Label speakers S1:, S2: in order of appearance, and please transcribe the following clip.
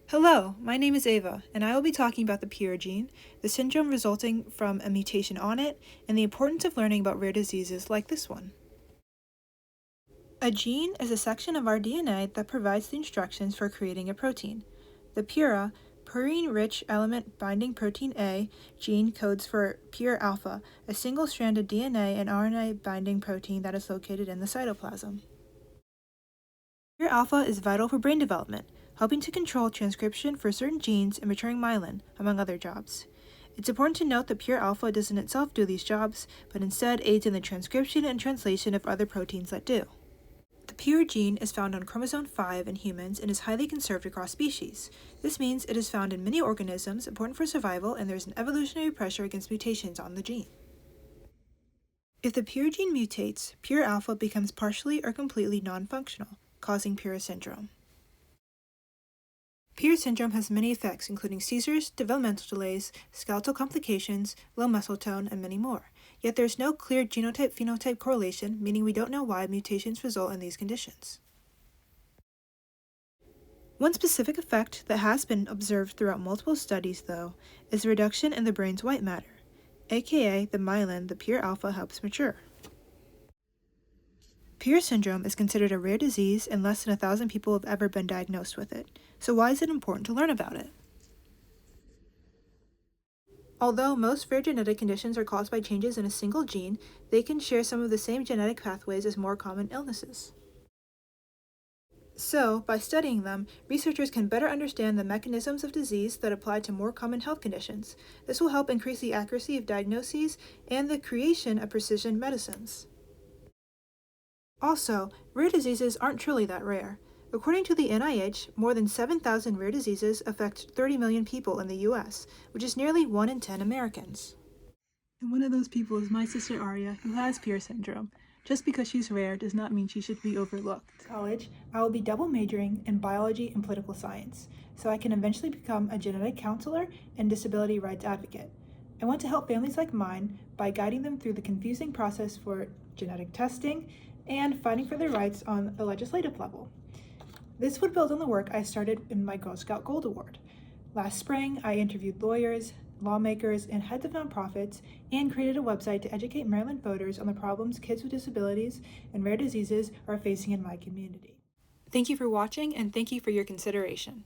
S1: Hello, my name is Ava, and I will be talking about the PR gene, the syndrome resulting from a mutation on it, and the importance of learning about rare diseases like this one. A gene is a section of our DNA that provides the instructions for creating a protein. The PURA, purine-rich element binding protein A, gene codes for pure alpha, a single-stranded DNA and RNA binding protein that is located in the cytoplasm. Pure alpha is vital for brain development, helping to control transcription for certain genes and maturing myelin, among other jobs. It's important to note that pure alpha doesn't itself do these jobs, but instead aids in the transcription and translation of other proteins that do. The pure gene is found on chromosome 5 in humans and is highly conserved across species. This means it is found in many organisms, important for survival, and there is an evolutionary pressure against mutations on the gene. If the pure gene mutates, pure alpha becomes partially or completely non-functional, causing Pure syndrome. Pure syndrome has many effects, including seizures, developmental delays, skeletal complications, low muscle tone, and many more. Yet there is no clear genotype-phenotype correlation, meaning we don't know why mutations result in these conditions. One specific effect that has been observed throughout multiple studies, though, is a reduction in the brain's white matter, aka the myelin the pure alpha helps mature. Pure syndrome is considered a rare disease and less than 1,000 people have ever been diagnosed with it. So why is it important to learn about it? Although most rare genetic conditions are caused by changes in a single gene, they can share some of the same genetic pathways as more common illnesses. So, by studying them, researchers can better understand the mechanisms of disease that apply to more common health conditions. This will help increase the accuracy of diagnoses and the creation of precision medicines. Also, rare diseases aren't truly that rare. According to the NIH, more than 7,000 rare diseases affect 30 million people in the US, which is nearly 1 in 10 Americans. And one of those people is my sister Aria, who has Pure syndrome. Just because she's rare does not mean she should be overlooked. In college, I will be double majoring in biology and political science, so I can eventually become a genetic counselor and disability rights advocate. I want to help families like mine by guiding them through the confusing process for genetic testing and fighting for their rights on the legislative level. This would build on the work I started in my Girl Scout Gold Award. Last spring, I interviewed lawyers, lawmakers, and heads of nonprofits and created a website to educate Maryland voters on the problems kids with disabilities and rare diseases are facing in my community. Thank you for watching, and thank you for your consideration.